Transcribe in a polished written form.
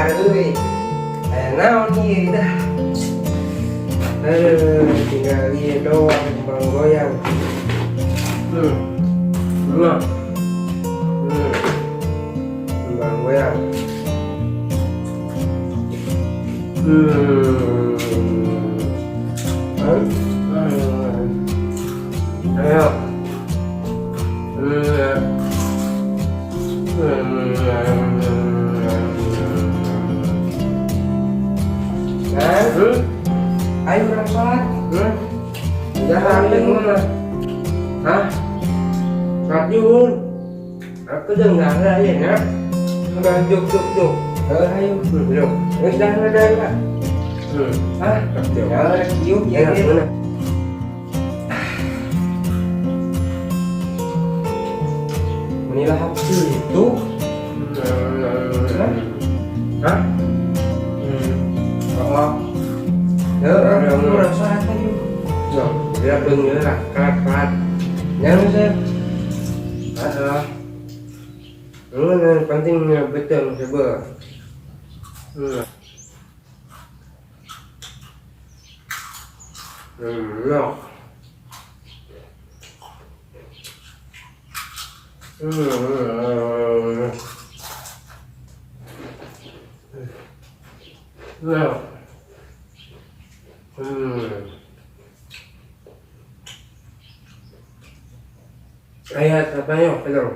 keluar euy. Aya naon ieu dah. Tinggal ieu doang kembang goyang. Nah. Kembang goyang. Ayo. Ayo orang sholat. Jangan mana? Hah? Rajul. Aku dengar ya nak. Enggak juk. Ayo, belum. Dah. Hah? Ya, yuk ya. Mana? Inilah hasil itu. Hah? Oh. Kamu rasa apa yuk? No, dia punya lah, kelat. Jangan saya. Yang pentingnya betul coba. No. No. Ayat apa yuk? Belum.